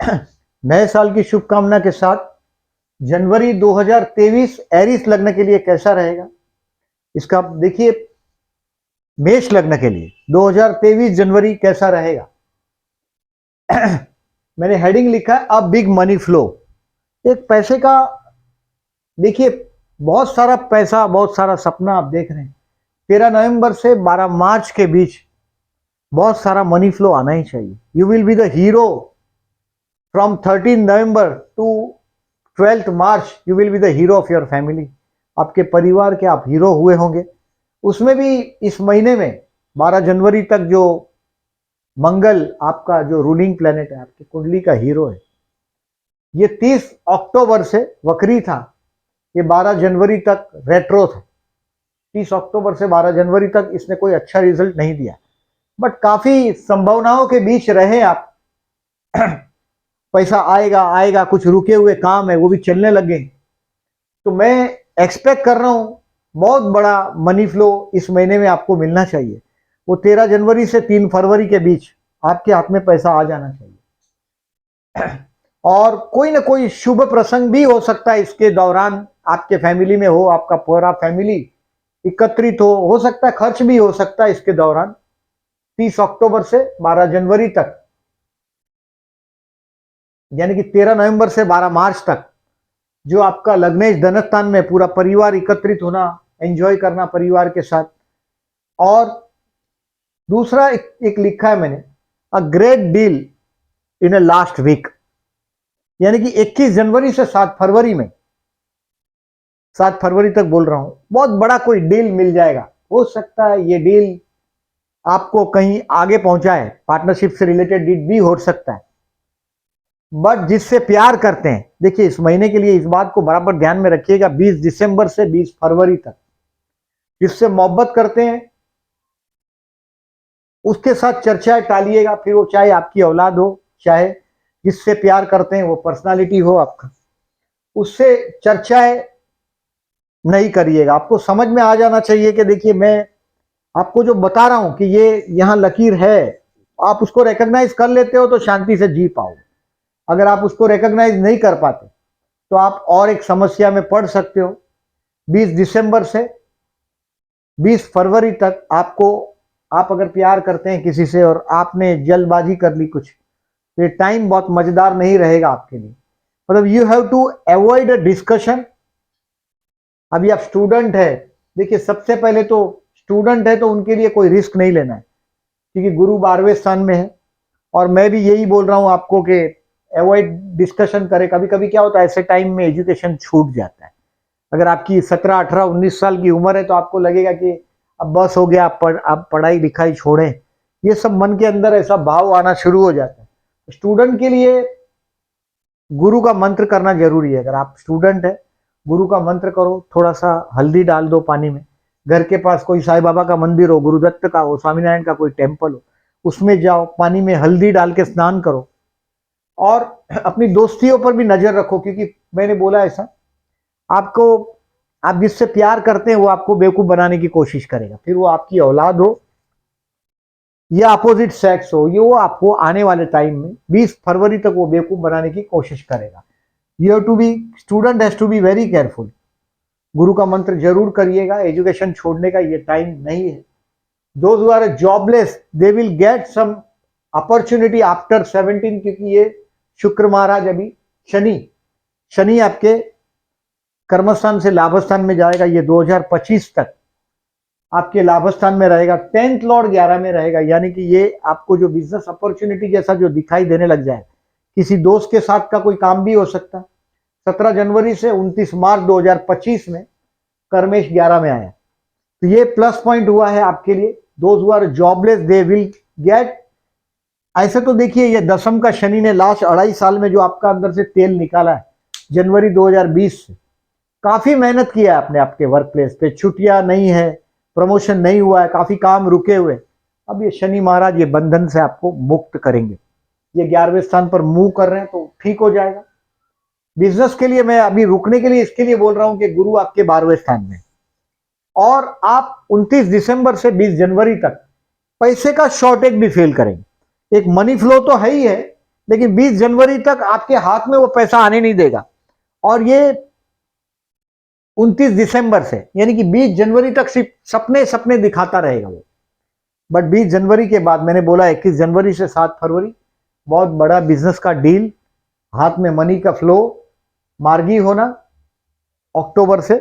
नए साल की शुभकामना के साथ जनवरी 2023 एरिस लग्न के लिए कैसा रहेगा, इसका आप देखिए। मेष लग्न के लिए 2023 जनवरी कैसा रहेगा। मैंने हेडिंग लिखा है अ बिग मनी फ्लो। एक पैसे का, देखिए, बहुत सारा पैसा, बहुत सारा सपना आप देख रहे हैं। 13 नवंबर से 12 मार्च के बीच बहुत सारा मनी फ्लो आना ही चाहिए। You will be the hero from 13 November to 12th March. You will be the hero of your family. आपके परिवार के आप हीरो हुए होंगे। उसमें भी इस महीने में 12 जनवरी तक जो मंगल आपका जो रूलिंग प्लेनेट है, आपकी कुंडली का हीरो है, ये 30 अक्टूबर से वक्री था, ये 12 जनवरी तक रेट्रो था। 30 अक्टूबर से 12 जनवरी तक इसने कोई अच्छा रिजल्ट नहीं दिया, बट काफी संभावनाओं के बीच रहे आप। पैसा आएगा आएगा, कुछ रुके हुए काम है वो भी चलने लगे। तो मैं एक्सपेक्ट कर रहा हूं बहुत बड़ा मनी फ्लो इस महीने में आपको मिलना चाहिए। वो 13 जनवरी से 3 फरवरी के बीच आपके हाथ में पैसा आ जाना चाहिए। और कोई ना कोई शुभ प्रसंग भी हो सकता है इसके दौरान, आपके फैमिली में हो, आपका पूरा फैमिली एकत्रित हो सकता है, खर्च भी हो सकता है इसके दौरान 30 अक्टूबर से 12 जनवरी तक, यानी कि 13 नवंबर से 12 मार्च तक जो आपका लग्नेश धनस्थान में पूरा परिवार एकत्रित होना, एंजॉय करना परिवार के साथ। और दूसरा एक लिखा है मैंने, a great deal in a last week, यानी कि 21 जनवरी से 7 फरवरी में, 7 फरवरी तक बोल रहा हूं, बहुत बड़ा कोई डील मिल जाएगा। हो सकता है ये डील आपको कहीं आगे पहुंचाए, पार्टनरशिप से रिलेटेड डील भी हो सकता है। बट जिससे प्यार करते हैं, देखिए इस महीने के लिए इस बात को बराबर ध्यान में रखिएगा, 20 दिसंबर से 20 फरवरी तक जिससे मोहब्बत करते हैं उसके साथ चर्चाएं टालिएगा। फिर वो चाहे आपकी औलाद हो, चाहे जिससे प्यार करते हैं वो पर्सनालिटी हो आपका, उससे चर्चाएं नहीं करिएगा। आपको समझ में आ जाना चाहिए कि देखिए मैं आपको जो बता रहा हूं कि ये यहां लकीर है, आप उसको रिकॉग्नाइज कर लेते हो तो शांति से जी पाओगे। अगर आप उसको रिकॉग्नाइज नहीं कर पाते तो आप और एक समस्या में पड़ सकते हो। 20 दिसंबर से 20 फरवरी तक आपको, आप अगर प्यार करते हैं किसी से और आपने जल्दबाजी कर ली कुछ, तो ये टाइम बहुत मजेदार नहीं रहेगा आपके लिए। मतलब you have to avoid a discussion. अभी आप स्टूडेंट है, देखिए सबसे पहले तो स्टूडेंट है तो उनके लिए कोई रिस्क नहीं लेना है, क्योंकि गुरु 12वें स्थान में है। और मैं भी यही बोल रहा हूं आपको कि अवॉइड डिस्कशन करें। कभी कभी क्या होता है, ऐसे टाइम में एजुकेशन छूट जाता है। अगर आपकी 17, 18, 19 साल की उम्र है तो आपको लगेगा कि अब बस हो गया, आप पढ़ाई लिखाई छोड़ें, ये सब मन के अंदर ऐसा भाव आना शुरू हो जाता है। स्टूडेंट के लिए गुरु का मंत्र करना जरूरी है। अगर आप स्टूडेंट है, गुरु का मंत्र करो, थोड़ा सा हल्दी डाल दो पानी में, घर के पास कोई साईं बाबा का मंदिर हो, गुरुदत्त का हो, स्वामीनारायण का कोई टेम्पल हो, उसमें जाओ, पानी में हल्दी डाल के स्नान करो। और अपनी दोस्तियों पर भी नजर रखो, क्योंकि मैंने बोला ऐसा, आपको, आप जिससे प्यार करते हैं वो आपको बेवकूफ बनाने की कोशिश करेगा। फिर वो आपकी औलाद हो या अपोजिट सेक्स हो, ये वो आपको आने वाले टाइम में 20 फरवरी तक वो बेवकूफ बनाने की कोशिश करेगा। You have to be, student has to be very careful. गुरु का मंत्र जरूर करिएगा, एजुकेशन छोड़ने का ये टाइम नहीं है। Those who are jobless they will get some opportunity after 17, क्योंकि ये शुक्र महाराज अभी शनि आपके कर्मस्थान से लाभस्थान में जाएगा। ये 2025 तक आपके लाभस्थान में रहेगा। 10th लॉर्ड 11 में रहेगा, यानी कि ये आपको जो बिजनेस अपॉर्चुनिटी जैसा जो दिखाई देने लग जाए, किसी दोस्त के साथ का कोई काम भी हो सकता है। 17 जनवरी से 29 मार्च 2025 में कर्मेश 11 में आया, तो ये प्लस पॉइंट हुआ है आपके लिए। Those who are jobless they will get, ऐसे तो देखिए ये दशम का शनि ने लास्ट 2.5 साल में जो आपका अंदर से तेल निकाला है, जनवरी 2020 से काफी मेहनत किया है आपने आपके वर्क प्लेस पे, छुट्टियां नहीं है, प्रमोशन नहीं हुआ है, काफी काम रुके हुए। अब ये शनि महाराज ये बंधन से आपको मुक्त करेंगे। ये 11वें स्थान पर मूव कर रहे हैं तो ठीक हो जाएगा। बिजनेस के लिए मैं अभी रुकने के लिए इसके लिए बोल रहा हूं कि गुरु आपके 12वें स्थान में, और आप 29 दिसंबर से 20 जनवरी तक पैसे का शॉर्टेज भी फेल करेंगे। एक मनी फ्लो तो है ही है, लेकिन 20 जनवरी तक आपके हाथ में वो पैसा आने नहीं देगा। और ये 29 दिसंबर से यानी कि 20 जनवरी तक सिर्फ सपने सपने दिखाता रहेगा वो। बट 20 जनवरी के बाद मैंने बोला 21 जनवरी से 7 फरवरी बहुत बड़ा बिजनेस का डील, हाथ में मनी का फ्लो, मार्गी होना। अक्टूबर से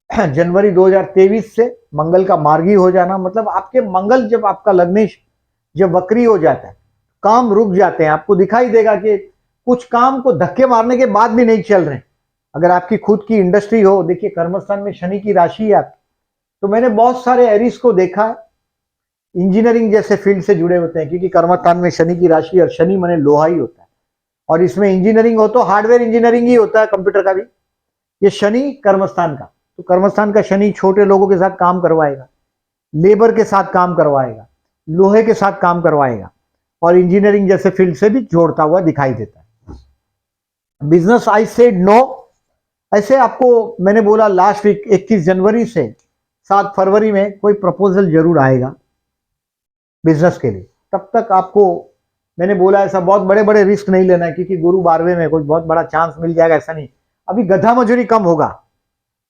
जनवरी 2023 से मंगल का मार्गी हो जाना, मतलब आपके मंगल जब आपका लग्नेश जब वक्री हो जाता है, काम रुक जाते हैं। आपको दिखाई देगा कि कुछ काम को धक्के मारने के बाद भी नहीं चल रहे। अगर आपकी खुद की इंडस्ट्री हो, देखिए कर्मस्थान में शनि की राशि है आपकी, तो मैंने बहुत सारे एरिस को देखा इंजीनियरिंग जैसे फील्ड से जुड़े होते हैं, क्योंकि कर्मस्थान में शनि की राशि और शनि माने लोहा ही होता है, और इसमें इंजीनियरिंग हो तो हार्डवेयर इंजीनियरिंग ही होता है, कंप्यूटर का भी। ये शनि कर्मस्थान का, तो कर्मस्थान का शनि छोटे लोगों के साथ काम करवाएगा, लेबर के साथ काम करवाएगा, लोहे के साथ काम करवाएगा, और इंजीनियरिंग जैसे फील्ड से भी जोड़ता हुआ दिखाई देता है। बिजनेस आई सेड नो, ऐसे आपको मैंने बोला लास्ट वीक 21 जनवरी से 7 फरवरी में कोई प्रपोजल जरूर आएगा बिजनेस के लिए। तब तक आपको मैंने बोला ऐसा बहुत बड़े बड़े रिस्क नहीं लेना है, क्योंकि गुरु 12वें में कोई बहुत बड़ा चांस मिल जाएगा ऐसा नहीं। अभी गधा मजूरी कम होगा,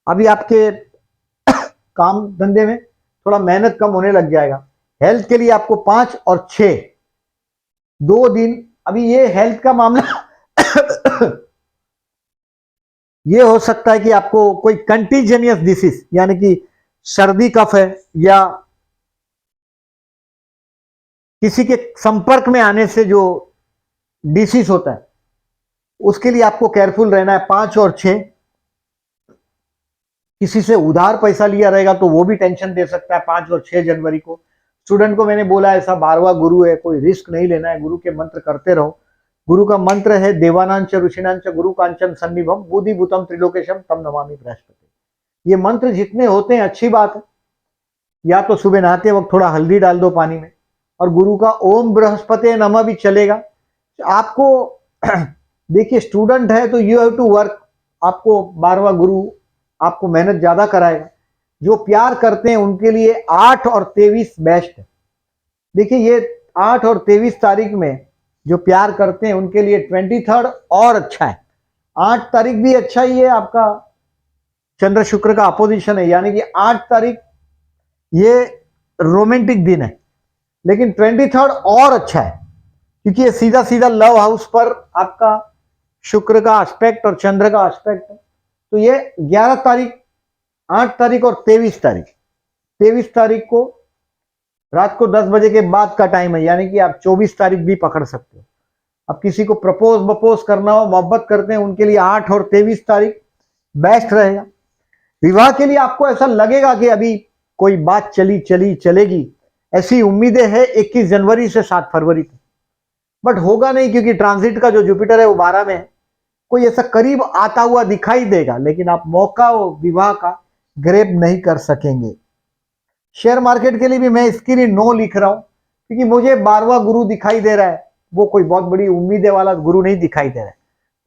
अभी आपके काम धंधे में थोड़ा मेहनत कम होने लग जाएगा। हेल्थ के लिए आपको 5 और 6 2 दिन, अभी ये हेल्थ का मामला ये हो सकता है कि आपको कोई कंटीजेनियस डिसीज यानी कि सर्दी कफ है या किसी के संपर्क में आने से जो डिसीज होता है, उसके लिए आपको केयरफुल रहना है। 5 और 6, किसी से उधार पैसा लिया रहेगा तो वो भी टेंशन दे सकता है 5 और 6 जनवरी को। स्टूडेंट को मैंने बोला ऐसा 12वां गुरु है, कोई रिस्क नहीं लेना है, गुरु के मंत्र करते रहो। गुरु का मंत्र है देवानांच ऋषिनांच गुरु कांचन सन्निभम बुद्धि भूतम त्रिलोकेशम तम नमामि बृहस्पति। ये मंत्र जितने होते हैं अच्छी बात है, या तो सुबह नहाते वक्त थोड़ा हल्दी डाल दो पानी में, और गुरु का ओम बृहस्पति नमः भी चलेगा। आपको देखिए स्टूडेंट है तो यू हैव टू वर्क, आपको 12वां गुरु आपको मेहनत ज्यादा कराएगा। जो प्यार करते हैं उनके लिए 8 और 23 बेस्ट है। देखिए ये 8 और 23 तारीख में जो प्यार करते हैं उनके लिए 23 और अच्छा है। 8 तारीख भी अच्छा ही है, आपका चंद्र शुक्र का अपोजिशन है, यानी कि 8 तारीख ये रोमांटिक दिन है, लेकिन 23 और अच्छा है, क्योंकि ये सीधा सीधा लव हाउस पर आपका शुक्र का एस्पेक्ट और चंद्र का एस्पेक्ट है। तो ये 11 तारीख, 8 तारीख और 23 तारीख, 23 तारीख को रात को 10 बजे के बाद का टाइम है, यानी कि आप 24 तारीख भी पकड़ सकते हो। अब किसी को प्रपोज करना हो, मोहब्बत करते हैं, उनके लिए 8 और 23 तारीख बेस्ट रहेगा। विवाह के लिए आपको ऐसा लगेगा कि अभी कोई बात चलेगी, ऐसी उम्मीदें है 21 जनवरी से 7 फरवरी तक, बट होगा नहीं, क्योंकि ट्रांजिट का जो जुपिटर है वो 12 में है। कोई ऐसा करीब आता हुआ दिखाई देगा, लेकिन आप मौका विवाह का ग्रैब नहीं कर सकेंगे। शेयर मार्केट के लिए भी मैं इसके लिए नो लिख रहा हूं, क्योंकि मुझे 12वां गुरु दिखाई दे रहा है, वो कोई बहुत बड़ी उम्मीदें वाला गुरु नहीं दिखाई दे रहा है।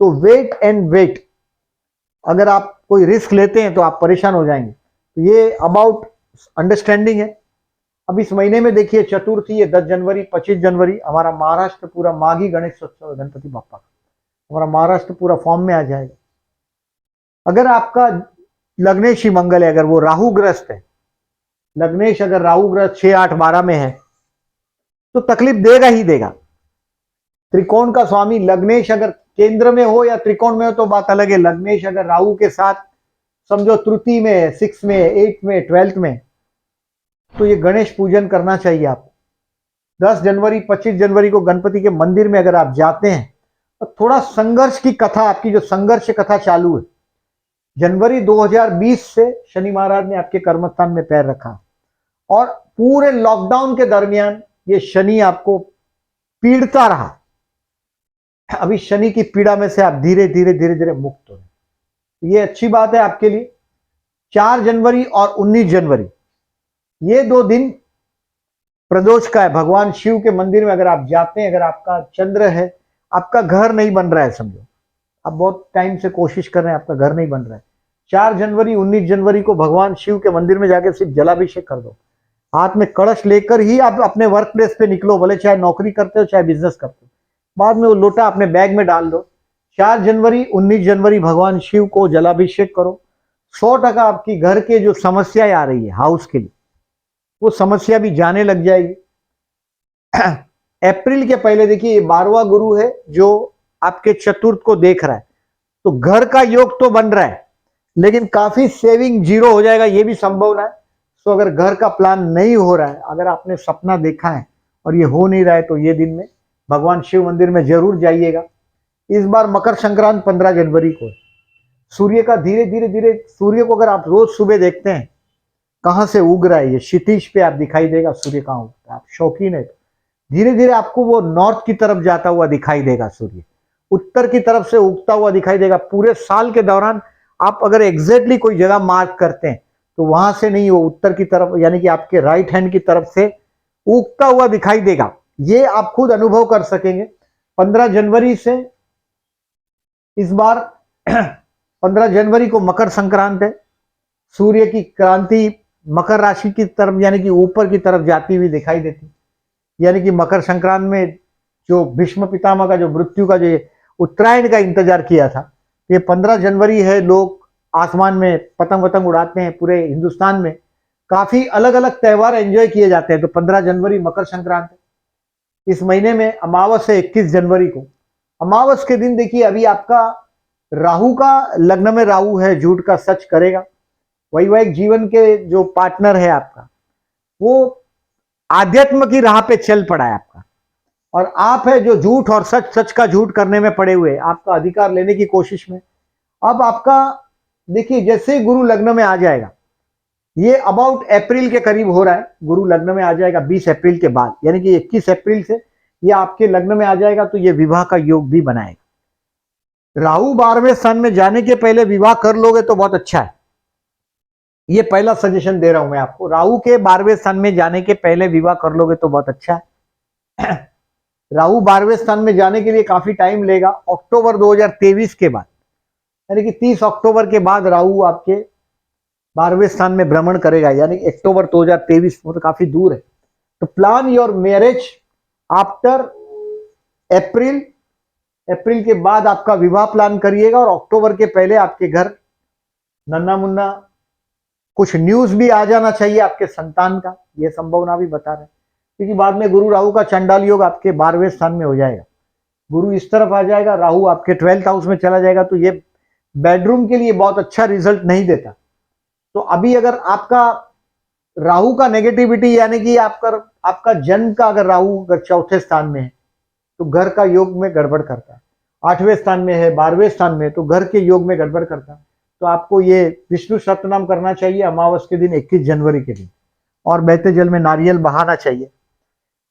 तो वेट एंड वेट, अगर आप कोई रिस्क लेते हैं तो आप परेशान हो जाएंगे। तो ये अबाउट अंडरस्टैंडिंग है। अब इस महीने में देखिए चतुर्थी है 10 जनवरी 25 जनवरी, हमारा महाराष्ट्र पूरा माघी गणेश उत्सव, गणपति बापा का हमारा महाराष्ट्र पूरा फॉर्म में आ जाएगा। अगर आपका लग्नेश ही मंगल है, अगर वो राहु ग्रस्त है, लग्नेश अगर राहु ग्रस्त 6, 8, 12 में है तो तकलीफ देगा ही देगा। त्रिकोण का स्वामी लग्नेश अगर केंद्र में हो या त्रिकोण में हो तो बात अलग है। लग्नेश अगर राहु के साथ समझो तृतीय में, 6 में, 8 में, 12th में, तो ये गणेश पूजन करना चाहिए आपको। 10 जनवरी 25 जनवरी को गणपति के मंदिर में अगर आप जाते हैं तो थोड़ा संघर्ष की कथा, आपकी जो संघर्ष कथा चालू है, जनवरी 2020 से शनि महाराज ने आपके कर्मस्थान में पैर रखा, और पूरे लॉकडाउन के दरमियान ये शनि आपको पीड़ता रहा। अभी शनि की पीड़ा में से आप धीरे धीरे मुक्त हो रहे, ये अच्छी बात है आपके लिए। 4 जनवरी और 19 जनवरी ये 2 दिन प्रदोष का है। भगवान शिव के मंदिर में अगर आप जाते हैं, अगर आपका चंद्र है, आपका घर नहीं बन रहा है, समझो आप बहुत टाइम से कोशिश कर रहे हैं, आपका घर नहीं बन रहा है, 4 जनवरी 19 जनवरी को भगवान शिव के मंदिर में जाकर सिर्फ जलाभिषेक कर दो। हाथ में कलश लेकर ही आप अपने वर्क प्लेस पे निकलो, भले चाहे नौकरी करते हो चाहे बिजनेस करते हो, बाद में वो लोटा अपने बैग में डाल दो। 4 जनवरी 19 जनवरी भगवान शिव को जलाभिषेक करो। 100% आपकी घर के जो समस्याएं आ रही है हाउस के लिए, वो समस्या भी जाने लग जाएगी। अप्रैल के पहले देखिए, ये 12वां गुरु है जो आपके चतुर्थ को देख रहा है, तो घर का योग तो बन रहा है, लेकिन काफी सेविंग जीरो हो जाएगा, ये भी संभावना है। तो अगर घर का प्लान नहीं हो रहा है, अगर आपने सपना देखा है और ये हो नहीं रहा है, तो ये दिन में भगवान शिव मंदिर में जरूर जाइएगा। इस बार मकर संक्रांत 15 जनवरी को है। सूर्य का धीरे धीरे धीरे, सूर्य को अगर आप रोज सुबह देखते हैं कहां से उग रहा है, ये क्षितिज पे आप दिखाई देगा सूर्य कहां उगता है। आप शौकीन है, धीरे धीरे आपको वो नॉर्थ की तरफ जाता हुआ दिखाई देगा, सूर्य उत्तर की तरफ से उगता हुआ दिखाई देगा। पूरे साल के दौरान आप अगर एग्जैक्टली कोई जगह मार्क करते हैं तो वहां से नहीं, वो उत्तर की तरफ यानी कि आपके राइट हैंड की तरफ से उगता हुआ दिखाई देगा। ये आप खुद अनुभव कर सकेंगे। 15 जनवरी से इस बार 15 जनवरी को मकर संक्रांत है। सूर्य की क्रांति मकर राशि की तरफ यानी कि ऊपर की तरफ जाती हुई दिखाई देती, यानी कि मकर संक्रांत में जो भीष्म पितामह का जो मृत्यु का जो उत्तरायण का इंतजार किया था, ये 15 जनवरी है। लोग आसमान में पतंग वतंग उड़ाते हैं, पूरे हिंदुस्तान में काफी अलग अलग त्योहार एंजॉय किए जाते हैं। तो 15 जनवरी मकर संक्रांत है। इस महीने में अमावस है 21 जनवरी को। अमावस के दिन देखिए, अभी आपका राहु का लग्न में राहु है, झूठ का सच करेगा। वैवाहिक जीवन के जो पार्टनर है आपका, वो आध्यात्म की राह पे चल पड़ा है आपका, और आप है जो झूठ और सच, सच का झूठ करने में पड़े हुए, आपका अधिकार लेने की कोशिश में। अब आपका देखिए, जैसे गुरु लग्न में आ जाएगा, ये अबाउट अप्रैल के करीब हो रहा है, गुरु लग्न में आ जाएगा 20 अप्रैल के बाद, यानी कि 21 अप्रैल से ये आपके लग्न में आ जाएगा, तो ये विवाह का योग भी बनाएगा। राहु 12वें स्थान में जाने के पहले विवाह कर लोगे तो बहुत अच्छा है। ये पहला सजेशन दे रहा हूं मैं आपको, राहु के 12वें स्थान में जाने के पहले विवाह कर लोगे तो बहुत अच्छा है। राहु 12वें स्थान में जाने के लिए काफी टाइम लेगा, अक्टूबर 2023 के बाद, यानी कि 30 अक्टूबर के बाद राहु आपके 12वें स्थान में भ्रमण करेगा, यानी कि अक्टूबर 2023, मतलब काफी दूर है। तो plan your marriage after April, April के बाद आपका विवाह प्लान करिएगा, और अक्टूबर के पहले आपके घर नन्ना मुन्ना कुछ न्यूज भी आ जाना चाहिए आपके संतान का, यह संभावना भी बता रहे हैं। क्योंकि बाद में गुरु राहु का चंडाल योग आपके 12वें स्थान में हो जाएगा, गुरु इस तरफ आ जाएगा, राहु आपके 12th हाउस में चला जाएगा, तो ये बेडरूम के लिए बहुत अच्छा रिजल्ट नहीं देता। तो अभी अगर आपका राहु का नेगेटिविटी, यानी कि आपका जन्म का अगर राहु अगर 4थे स्थान में है तो घर का योग में गड़बड़ करता है, 8वें स्थान में है, 12वें स्थान में, तो घर के योग में गड़बड़ करता है। तो आपको ये विष्णु सहस्त्रनाम करना चाहिए अमावस के दिन 21 जनवरी के दिन, और बहते जल में नारियल बहाना चाहिए।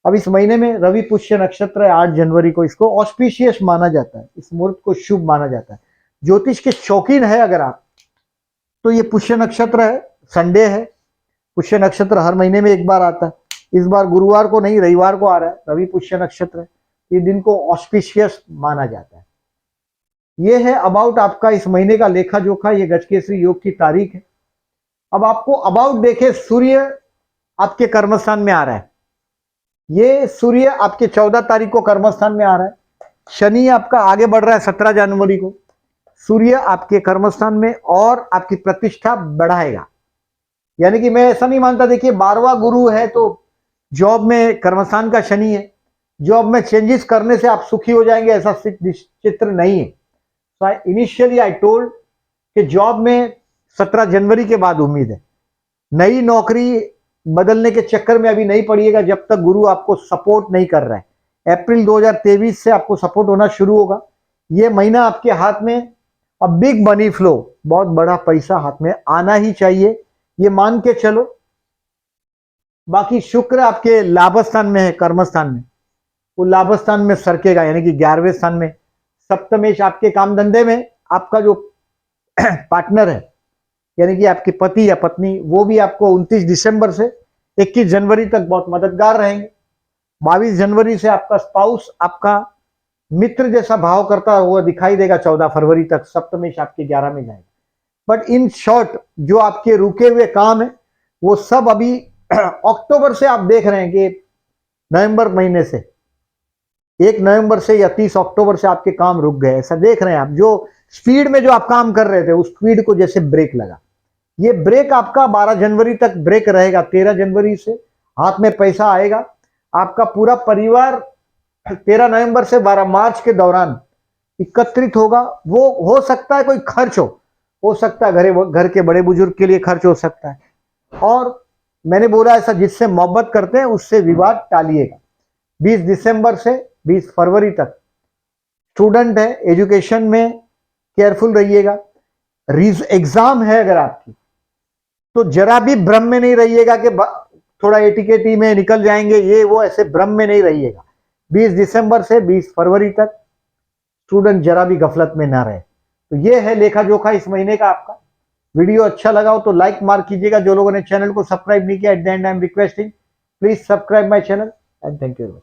अब इस महीने में रवि पुष्य नक्षत्र है 8 जनवरी को, इसको ऑस्पिशियस माना जाता है, इस मुहूर्त को शुभ माना जाता है। ज्योतिष के शौकीन है अगर आप, तो ये पुष्य नक्षत्र है, संडे है, पुष्य नक्षत्र हर महीने में एक बार आता है। इस बार गुरुवार को नहीं, रविवार को आ रहा है, रवि पुष्य नक्षत्र है, ये दिन को ऑस्पिशियस माना जाता है। ये है अबाउट आपका इस महीने का लेखा जोखा, ये गजकेसरी योग की तारीख है। अब आपको अबाउट देखे, सूर्य आपके कर्मस्थान में आ रहा है, ये सूर्य आपके 14 तारीख को कर्मस्थान में आ रहा है। शनि आपका आगे बढ़ रहा है 17 जनवरी को, सूर्य आपके कर्मस्थान में और आपकी प्रतिष्ठा बढ़ाएगा। यानी कि मैं ऐसा नहीं मानता, देखिए 12वां गुरु है तो जॉब में कर्मस्थान का शनि है, जॉब में चेंजेस करने से आप सुखी हो जाएंगे, ऐसा चित्र नहीं है। तो इनिशियली आई टोल्ड कि जॉब में 17 जनवरी के बाद उम्मीद है, नई नौकरी बदलने के चक्कर में अभी नहीं पड़िएगा जब तक गुरु आपको सपोर्ट नहीं कर रहा है। अप्रैल 2023 से आपको सपोर्ट होना शुरू होगा। ये महीना आपके हाथ में अब बिग मनी फ्लो, बहुत बड़ा पैसा हाथ में आना ही चाहिए, ये मान के चलो। बाकी शुक्र आपके लाभस्थान में है, कर्मस्थान में, वो लाभस्थान में सरकेगा, यानी कि 11वें स्थान में। सप्तमेश आपके काम धंधे में, आपका जो पार्टनर है यानी कि आपकी पति या पत्नी, वो भी आपको 29 दिसंबर से 21 जनवरी तक बहुत मददगार रहेंगे। 22 जनवरी से आपका स्पाउस आपका मित्र जैसा भाव करता हुआ दिखाई देगा, 14 फरवरी तक सप्तमेश आपके 11 में जाएगा। बट इन शॉर्ट जो आपके रुके हुए काम है वो सब अभी अक्टूबर से आप देख रहे हैं कि नवंबर महीने से 1 नवंबर से या 30 अक्टूबर से आपके काम रुक गए, ऐसा देख रहे हैं आप। जो स्पीड में जो आप काम कर रहे थे उस स्पीड को जैसे ब्रेक लगा। ये ब्रेक आपका 12 जनवरी तक ब्रेक रहेगा। 13 जनवरी से हाथ में पैसा आएगा। आपका पूरा परिवार 13 नवंबर से 12 मार्च के दौरान एकत्रित होगा। वो हो सकता है कोई खर्च हो सकता है घर के बड़े बुजुर्ग के लिए खर्च हो सकता है। और मैंने बोला ऐसा, जिससे मोहब्बत करते हैं उससे विवाद टालिएगा। 20 दिसंबर से 20 फरवरी तक स्टूडेंट है, एजुकेशन में केयरफुल रहिएगा। एग्जाम है अगर आपकी तो जरा भी भ्रम में नहीं रहिएगा कि थोड़ा एटीकेटी में निकल जाएंगे, ये वो, ऐसे भ्रम में नहीं रहिएगा। 20 दिसंबर से 20 फरवरी तक स्टूडेंट जरा भी गफलत में ना रहे। तो ये है लेखा जोखा इस महीने का आपका। वीडियो अच्छा लगा हो तो लाइक मार्क कीजिएगा। जो लोगों ने चैनल को सब्सक्राइब नहीं किया, at the and I am requesting please subscribe my channel and thank you very much.